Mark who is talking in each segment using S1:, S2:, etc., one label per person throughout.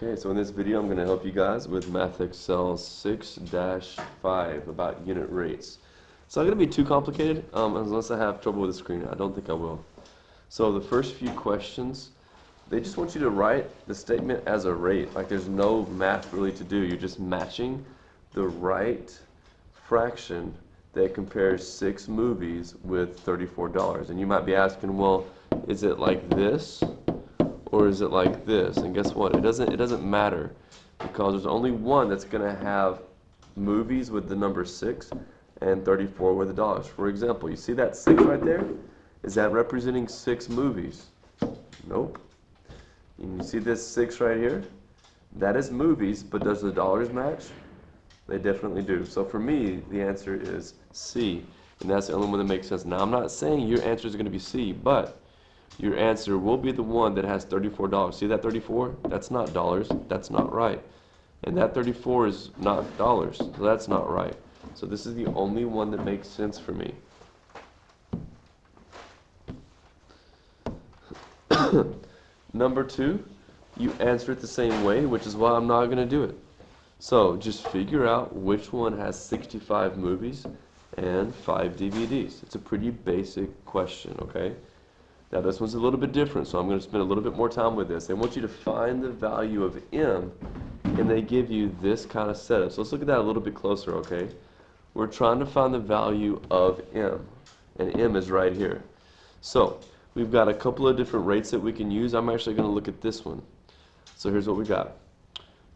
S1: Okay, so in this video I'm going to help you guys with MathXL 6-5 about unit rates. It's not going to be too complicated unless I have trouble with the screen. I don't think I will. So the first few questions, they just want you to write the statement as a rate. Like there's no math really to do. You're just matching the right fraction that compares 6 movies with $34. And you might be asking, well, is it like this? Or is it like this? And guess what? It doesn't matter because there's only one that's going to have movies with the number 6 and 34 with the dollars. For example, you see that 6 right there? Is that representing 6 movies? Nope. And you see this 6 right here? That is movies, but does the dollars match? They definitely do. So for me, the answer is C, and that's the only one that makes sense. Now, I'm not saying your answer is going to be C, but your answer will be the one that has $34. See that 34? That's not dollars. That's not right. And that 34 is not dollars. So that's not right. So this is the only one that makes sense for me. Number 2, you answer it the same way, which is why I'm not going to do it. So just figure out which one has 65 movies and 5 DVDs. It's a pretty basic question, okay? Now this one's a little bit different, so I'm going to spend a little bit more time with this. They want you to find the value of M, and they give you this kind of setup. So let's look at that a little bit closer, okay? We're trying to find the value of M, and M is right here. So we've got a couple of different rates that we can use. I'm actually going to look at this one. So here's what we got.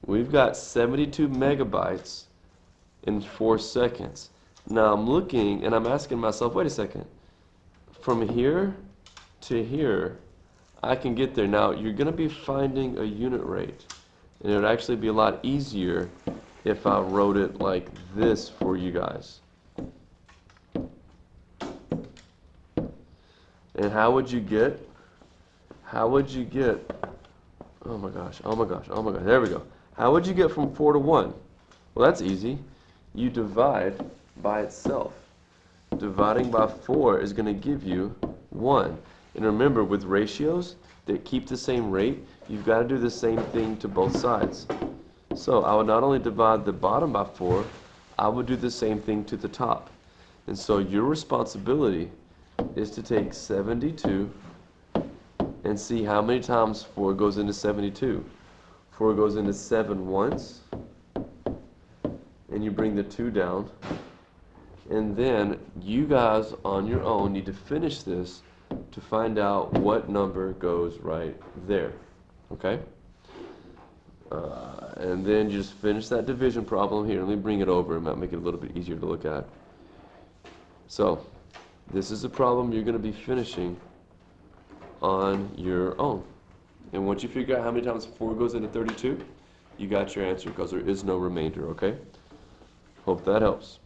S1: We've got 72 megabytes in 4 seconds. Now I'm looking, and I'm asking myself, wait a second. From here to here, I can get there. Now, you're going to be finding a unit rate, and it would actually be a lot easier if I wrote it like this for you guys. And how would you get, oh my gosh, there we go. How would you get from 4 to 1? Well, that's easy. You divide by itself. Dividing by 4 is going to give you 1. And remember, with ratios that keep the same rate, you've got to do the same thing to both sides. So I would not only divide the bottom by 4, I would do the same thing to the top. And so your responsibility is to take 72 and see how many times 4 goes into 72. 4 goes into 7 once, and you bring the 2 down. And then you guys on your own need to finish this to find out what number goes right there, okay? And then you just finish that division problem here. Let me bring it over. It might make it a little bit easier to look at. So this is a problem you're going to be finishing on your own. And once you figure out how many times 4 goes into 32, you got your answer because there is no remainder, okay? Hope that helps.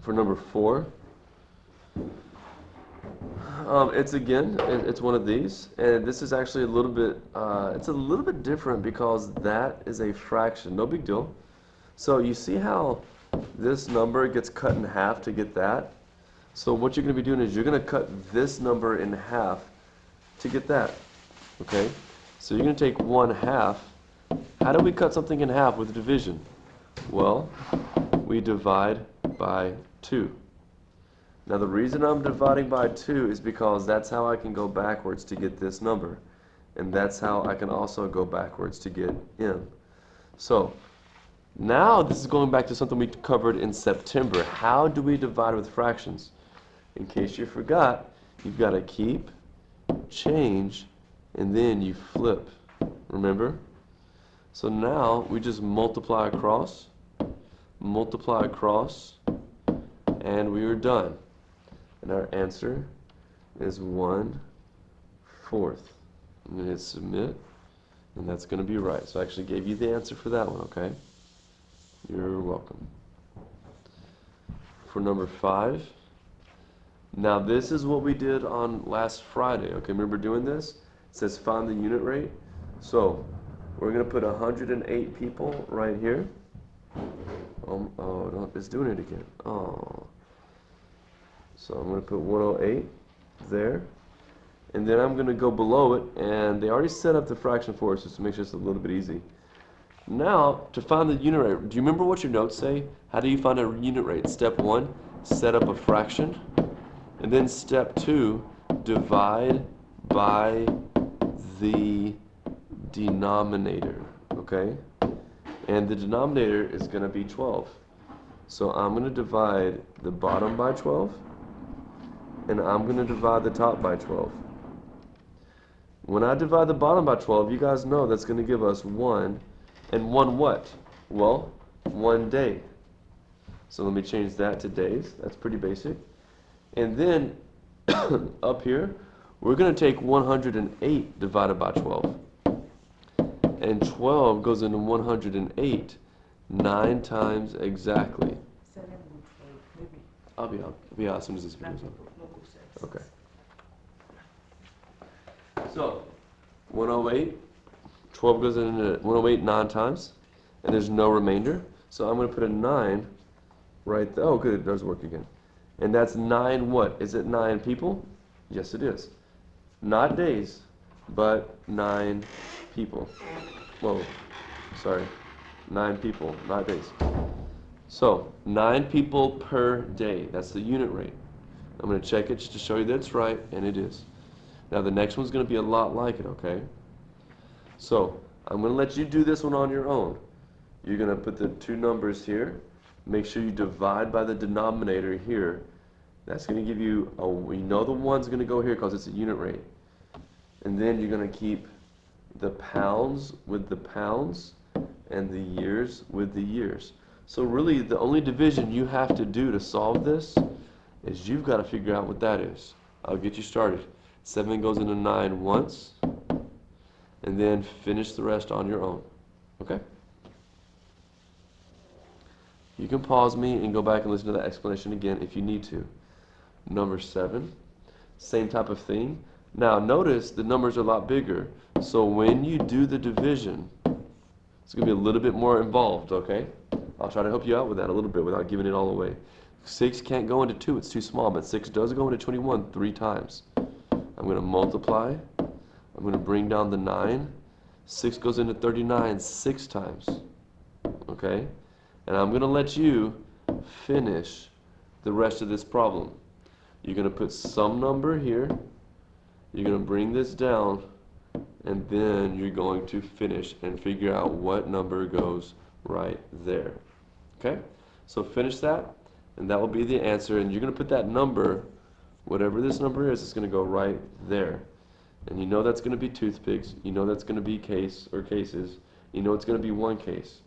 S1: For number 4, it's one of these, and this is actually a little bit, it's a little bit different because that is a fraction. No big deal. So you see how this number gets cut in half to get that? So what you're going to be doing is you're going to cut this number in half to get that. Okay? So you're going to take 1/2. How do we cut something in half with division? Well, we divide by 2. Now the reason I'm dividing by 2 is because that's how I can go backwards to get this number. And that's how I can also go backwards to get M. So now this is going back to something we covered in September. How do we divide with fractions? In case you forgot, you've got to keep, change, and then you flip. Remember? So now we just multiply across, and we are done. And our answer is 1/4. I'm going to hit submit, and that's going to be right. So I actually gave you the answer for that one, okay? You're welcome. For number 5, now this is what we did on last Friday, okay? Remember doing this? It says find the unit rate. So we're going to put 108 people right here. Oh, no, it's doing it again. Oh. So I'm going to put 108 there. And then I'm going to go below it, and they already set up the fraction for us just to make sure it's a little bit easy. Now, to find the unit rate, do you remember what your notes say? How do you find a unit rate? Step 1, set up a fraction. And then step 2, divide by the denominator, okay? And the denominator is going to be 12. So I'm going to divide the bottom by 12, and I'm going to divide the top by 12. When I divide the bottom by 12, you guys know that's going to give us 1, and 1 what? Well, 1 day. So let me change that to days. That's pretty basic. And then up here, we're going to take 108 divided by 12. And 12 goes into 108 9 times exactly. I'll be out as soon as this video is over. Okay. So 108, 12 goes into 108 9 times, and there's no remainder. So I'm going to put a 9 right there. Oh, good, it does work again. And that's 9 what? Is it 9 people? Yes, it is. Not days, but 9 people. Whoa, sorry. 9 people, not days. So, 9 people per day. That's the unit rate. I'm going to check it just to show you that it's right, and it is. Now, the next one's going to be a lot like it, okay? So, I'm going to let you do this one on your own. You're going to put the two numbers here. Make sure you divide by the denominator here. That's going to give you, we know the 1's going to go here because it's a unit rate. And then you're going to keep the pounds with the pounds and the years with the years. So really, the only division you have to do to solve this is you've got to figure out what that is. I'll get you started. 7 goes into 9 once, and then finish the rest on your own. Okay? You can pause me and go back and listen to that explanation again if you need to. Number 7, same type of thing. Now notice the numbers are a lot bigger, so when you do the division, it's going to be a little bit more involved, okay? I'll try to help you out with that a little bit without giving it all away. 6 can't go into 2, it's too small, but 6 does go into 21 3 times. I'm going to multiply, I'm going to bring down the 9, 6 goes into 39 6 times, okay? And I'm going to let you finish the rest of this problem. You're going to put some number here, you're going to bring this down, and then you're going to finish and figure out what number goes right there. Okay? So finish that, and that will be the answer, and you're going to put that number, whatever this number is, it's going to go right there. And you know that's going to be toothpicks, you know that's going to be case or cases, you know it's going to be 1 case.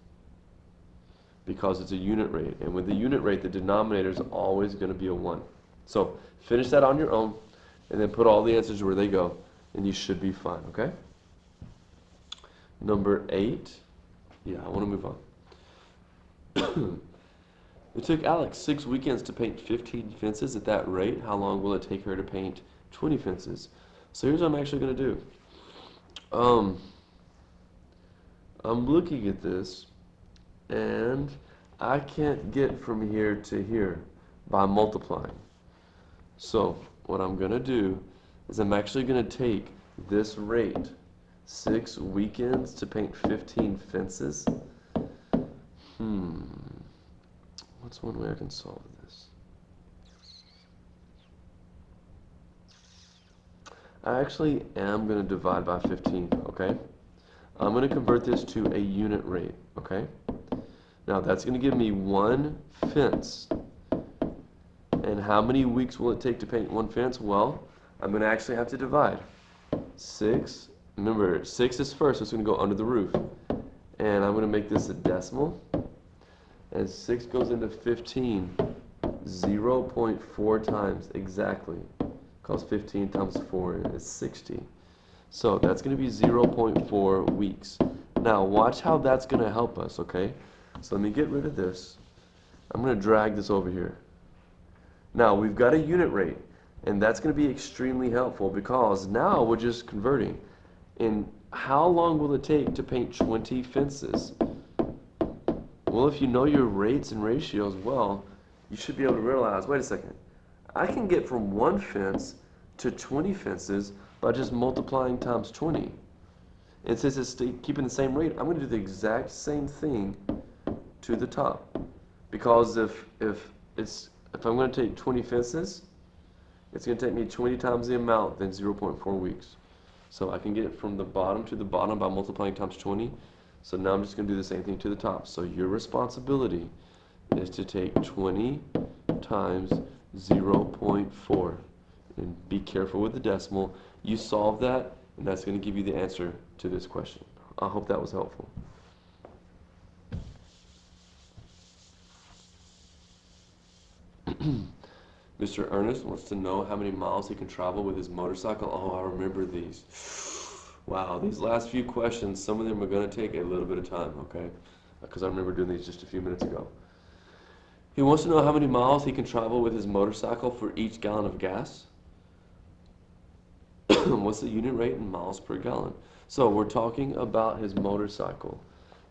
S1: Because it's a unit rate, and with the unit rate, the denominator is always going to be a 1. So finish that on your own, and then put all the answers where they go, and you should be fine, okay? Number 8, yeah, I want to move on. It took Alex 6 weekends to paint 15 fences. At that rate, how long will it take her to paint 20 fences? So here's what I'm actually going to do. I'm looking at this, and I can't get from here to here by multiplying. So what I'm going to do is I'm actually going to take this rate, 6 weekends to paint 15 fences. What's one way I can solve this? I actually am going to divide by 15, okay? I'm going to convert this to a unit rate, okay? Now that's going to give me 1 fence. And how many weeks will it take to paint 1 fence? Well, I'm going to actually have to divide. 6, remember 6 is first, so it's going to go under the roof. And I'm going to make this a decimal. And 6 goes into 15 0.4 times exactly. Because 15 times 4 is 60. So that's going to be 0.4 weeks. Now watch how that's going to help us, okay? So let me get rid of this. I'm going to drag this over here. Now we've got a unit rate, and that's going to be extremely helpful because now we're just converting. And how long will it take to paint 20 fences? Well, if you know your rates and ratios well, you should be able to realize, wait a second, I can get from 1 fence to 20 fences by just multiplying times 20. And since it's keeping the same rate, I'm going to do the exact same thing to the top. Because if I'm going to take 20 fences, it's going to take me 20 times the amount than 0.4 weeks. So I can get it from the bottom to the bottom by multiplying times 20. So now I'm just going to do the same thing to the top. So your responsibility is to take 20 times 0.4. And be careful with the decimal. You solve that, and that's going to give you the answer to this question. I hope that was helpful. Mr. Ernest wants to know how many miles he can travel with his motorcycle. Oh, I remember these. Wow, these last few questions, some of them are going to take a little bit of time, okay? Because I remember doing these just a few minutes ago. He wants to know how many miles he can travel with his motorcycle for each gallon of gas. What's the unit rate in miles per gallon? So we're talking about his motorcycle.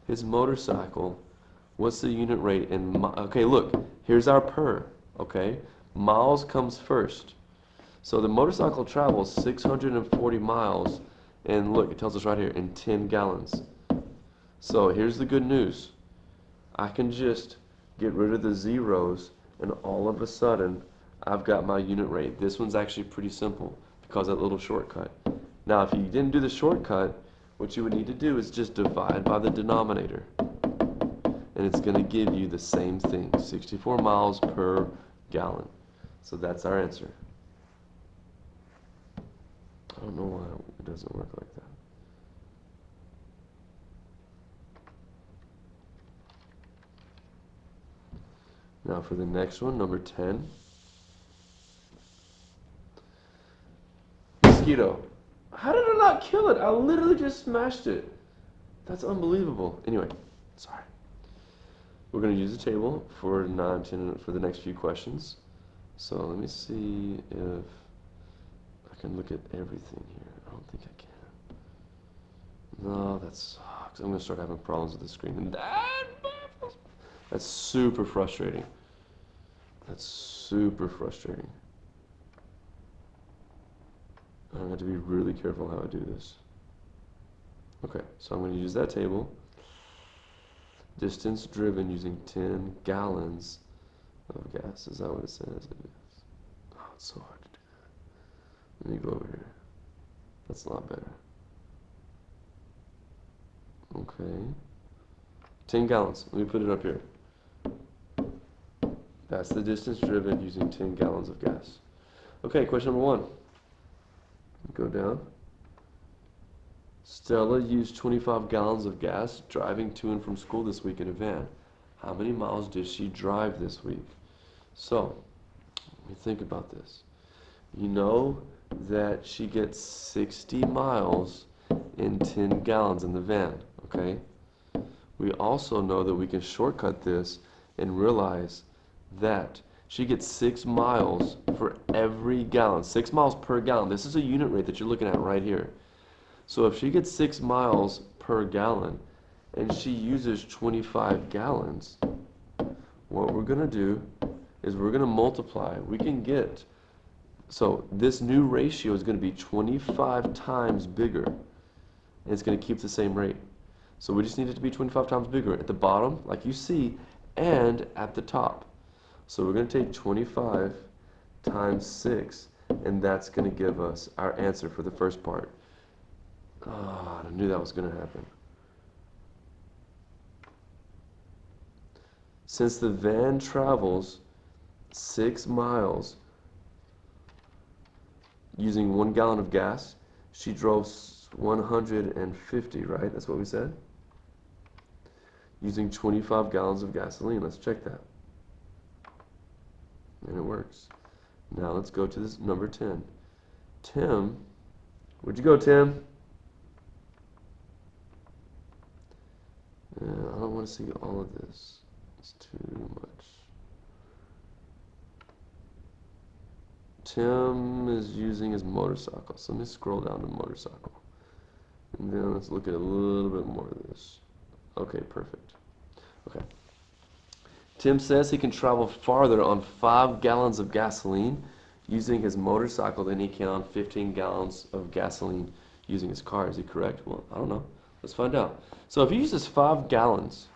S1: His motorcycle, what's the unit rate in okay, look, here's our per, okay? Miles comes first. So the motorcycle travels 640 miles, and look, it tells us right here, in 10 gallons. So here's the good news. I can just get rid of the zeros, and all of a sudden, I've got my unit rate. This one's actually pretty simple because of that little shortcut. Now, if you didn't do the shortcut, what you would need to do is just divide by the denominator. And it's going to give you the same thing, 64 miles per gallon. So that's our answer. I don't know why it doesn't work like that. Now for the next one, number 10. Mosquito. How did I not kill it? I literally just smashed it. That's unbelievable. Anyway, sorry. We're going to use the table for 9, 10, for the next few questions. So let me see if I can look at everything here. I don't think I can. No, that sucks. I'm going to start having problems with the screen. And that's super frustrating. That's super frustrating. I'm going to have to be really careful how I do this. Okay, so I'm going to use that table. Distance driven using 10 gallons of gas. Is that what it says? It is. Oh, it's so hard to do that. Let me go over here. That's a lot better. Okay. 10 gallons. Let me put it up here. That's the distance driven using 10 gallons of gas. Okay, question number 1. Go down. Stella used 25 gallons of gas driving to and from school this week in a van. How many miles did she drive this week? So, let me think about this. You know that she gets 60 miles in 10 gallons in the van, okay? We also know that we can shortcut this and realize that she gets 6 miles for every gallon. 6 miles per gallon. This is a unit rate that you're looking at right here. So if she gets 6 miles per gallon and she uses 25 gallons, what we're going to do is we're going to multiply. We can get, so this new ratio is going to be 25 times bigger, and it's going to keep the same rate. So we just need it to be 25 times bigger at the bottom, like you see, and at the top. So we're going to take 25 times 6, and that's going to give us our answer for the first part. Oh, I knew that was going to happen. Since the van travels 6 miles using 1 gallon of gas, she drove 150, right? That's what we said? Using 25 gallons of gasoline. Let's check that. And it works. Now let's go to this number 10. Tim, where'd you go, Tim? I don't want to see all of this. It's too much. Tim is using his motorcycle. So let me scroll down to motorcycle. And then let's look at a little bit more of this. Okay, perfect. Okay. Tim says he can travel farther on 5 gallons of gasoline using his motorcycle than he can on 15 gallons of gasoline using his car. Is he correct? Well, I don't know. Let's find out. So if he uses 5 gallons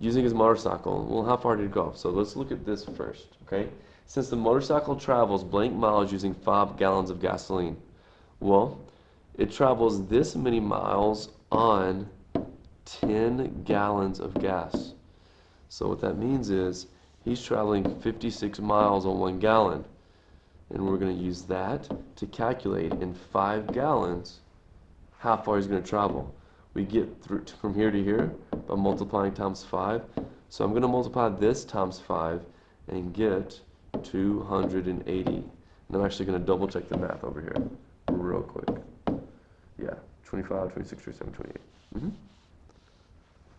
S1: using his motorcycle, well, how far did it go? So let's look at this first, okay? Since the motorcycle travels blank miles using 5 gallons of gasoline, well, it travels this many miles on 10 gallons of gas. So what that means is he's traveling 56 miles on 1 gallon. And we're going to use that to calculate in 5 gallons how far he's going to travel. We get through from here to here by multiplying times 5. So I'm going to multiply this times 5 and get 280. And I'm actually going to double check the math over here real quick. Yeah, 25, 26, 27, 28.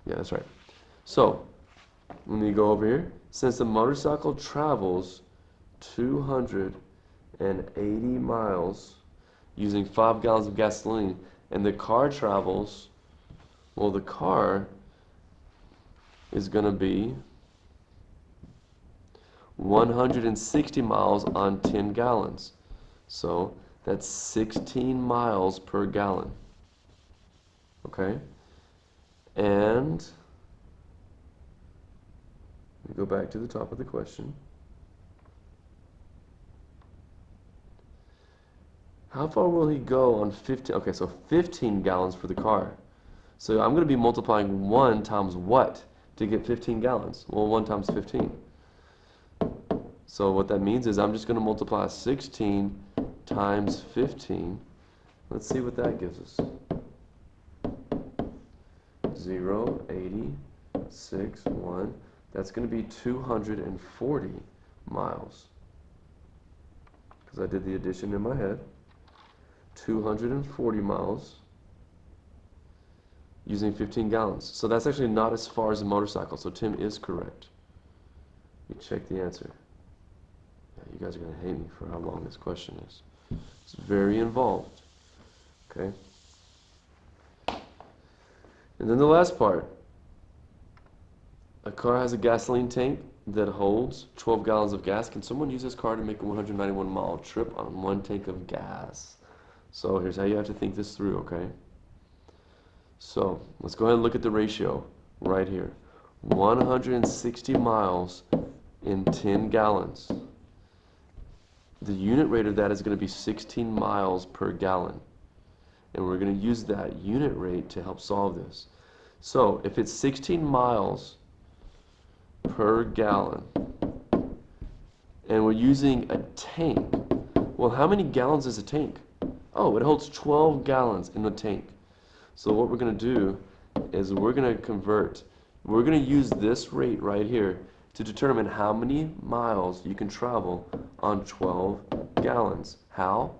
S1: Yeah, that's right. So when we go over here, since the motorcycle travels 280 miles using 5 gallons of gasoline, and the car travels, well, the car is going to be 160 miles on 10 gallons. So that's 16 miles per gallon. Okay? And we go back to the top of the question. How far will he go on 15? Okay, so 15 gallons for the car. So I'm going to be multiplying 1 times what to get 15 gallons? Well, 1 times 15. So what that means is I'm just going to multiply 16 times 15. Let's see what that gives us. 0, 80, 6, 1. That's going to be 240 miles. Because I did the addition in my head. 240 miles using 15 gallons. So that's actually not as far as a motorcycle. So Tim is correct. You check the answer. Yeah, you guys are going to hate me for how long this question is. It's very involved. Okay. And then the last part. A car has a gasoline tank that holds 12 gallons of gas. Can someone use this car to make a 191-mile trip on 1 tank of gas? So here's how you have to think this through, okay? So let's go ahead and look at the ratio right here. 160 miles in 10 gallons. The unit rate of that is going to be 16 miles per gallon. And we're going to use that unit rate to help solve this. So if it's 16 miles per gallon, and we're using a tank, well, how many gallons is a tank? Oh, it holds 12 gallons in the tank. So what we're going to do is we're going to use this rate right here to determine how many miles you can travel on 12 gallons. How?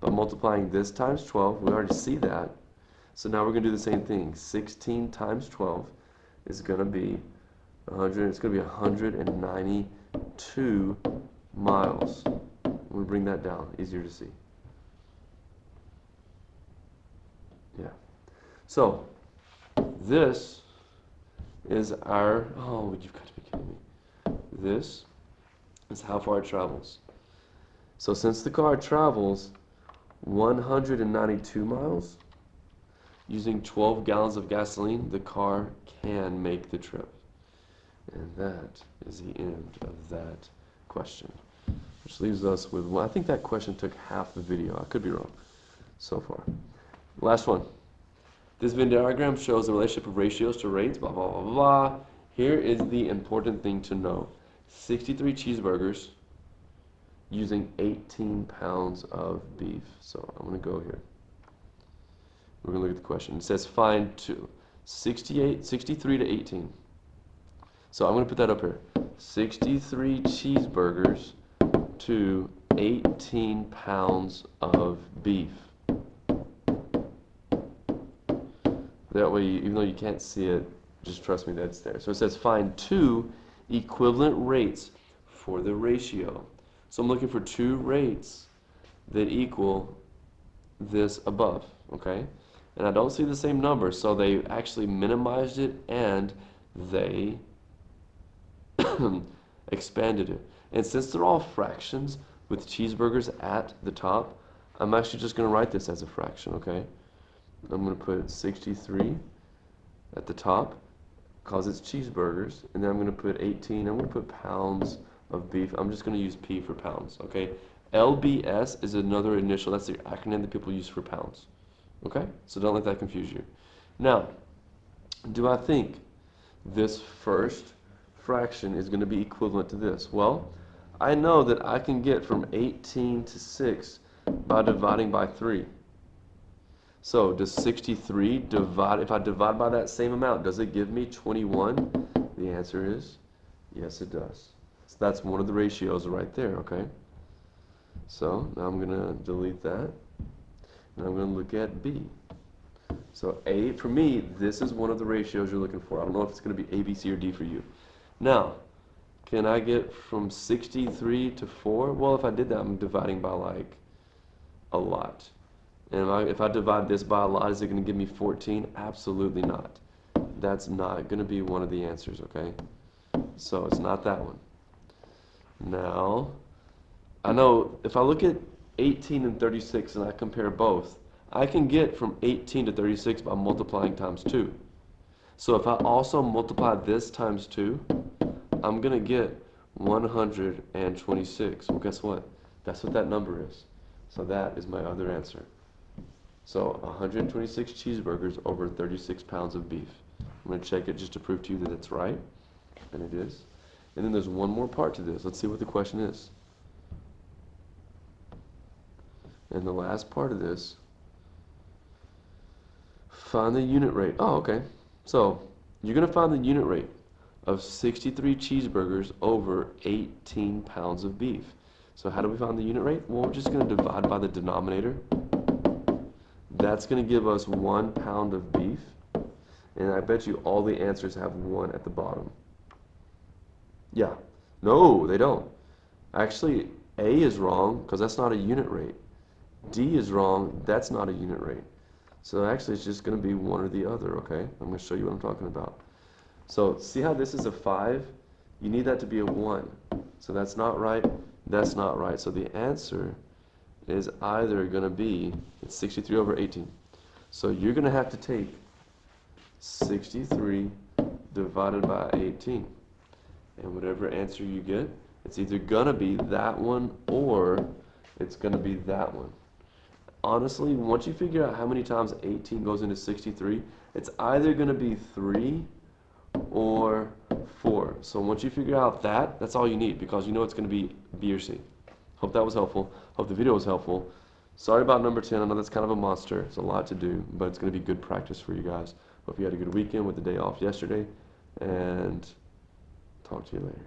S1: By multiplying this times 12. We already see that. So now we're going to do the same thing. 16 times 12 is going to be 100. It's going to be 192 miles. We'll bring that down. Easier to see. Yeah. So this is our, oh, you've got to be kidding me. This is how far it travels. So since the car travels 192 miles using 12 gallons of gasoline, the car can make the trip. And that is the end of that question. Which leaves us with, well, I think that question took half the video. I could be wrong so far. Last one. This Venn diagram shows the relationship of ratios to rates, blah, blah, blah, blah. Here is the important thing to know. 63 cheeseburgers using 18 pounds of beef. So I'm going to go here. We're going to look at the question. It says find 63 to 18. So I'm going to put that up here. 63 cheeseburgers to 18 pounds of beef. That way, even though you can't see it, just trust me that it's there. So it says find 2 equivalent rates for the ratio. So I'm looking for 2 rates that equal this above, okay? And I don't see the same number, so they actually minimized it and they expanded it. And since they're all fractions, with cheeseburgers at the top, I'm actually just going to write this as a fraction, okay? I'm going to put 63 at the top because it's cheeseburgers, and then I'm going to put 18. I'm going to put pounds of beef. I'm just going to use P for pounds, okay? LBS is another initial. That's the acronym that people use for pounds, okay? So don't let that confuse you. Now, do I think this first fraction is going to be equivalent to this? Well, I know that I can get from 18 to 6 by dividing by 3. So does 63 divide, if I divide by that same amount, does it give me 21? The answer is yes, it does. So that's one of the ratios right there, okay? So now I'm going to delete that, and I'm going to look at B. So A, for me, this is one of the ratios you're looking for. I don't know if it's going to be A, B, C, or D for you. Now, can I get from 63 to 4? Well, if I did that, I'm dividing by like a lot. And if I divide this by a lot, is it going to give me 14? Absolutely not. That's not going to be one of the answers, okay? So it's not that one. Now, I know if I look at 18 and 36 and I compare both, I can get from 18 to 36 by multiplying times 2. So if I also multiply this times 2, I'm going to get 126. Well, guess what? That's what that number is. So that is my other answer. So 126 cheeseburgers over 36 pounds of beef. I'm going to check it just to prove to you that it's right, and it is. And then there's one more part to this. Let's see what the question is. And the last part of this, find the unit rate. Oh, okay. So you're going to find the unit rate of 63 cheeseburgers over 18 pounds of beef. So how do we find the unit rate? Well, we're just going to divide by the denominator. That's going to give us 1 pound of beef. And I bet you all the answers have 1 at the bottom. Yeah. No, they don't. Actually, A is wrong because that's not a unit rate. D is wrong. That's not a unit rate. So actually, it's just going to be one or the other, okay? I'm going to show you what I'm talking about. So see how this is a 5? You need that to be a 1. So that's not right. That's not right. So the answer is either going to be, it's 63 over 18. So you're going to have to take 63 divided by 18. And whatever answer you get, it's either going to be that one or it's going to be that one. Honestly, once you figure out how many times 18 goes into 63, it's either going to be 3 or 4. So once you figure out that, that's all you need because you know it's going to be B or C. Hope that was helpful. Hope the video was helpful. Sorry about number 10. I know that's kind of a monster. It's a lot to do, but it's going to be good practice for you guys. Hope you had a good weekend with the day off yesterday, and talk to you later.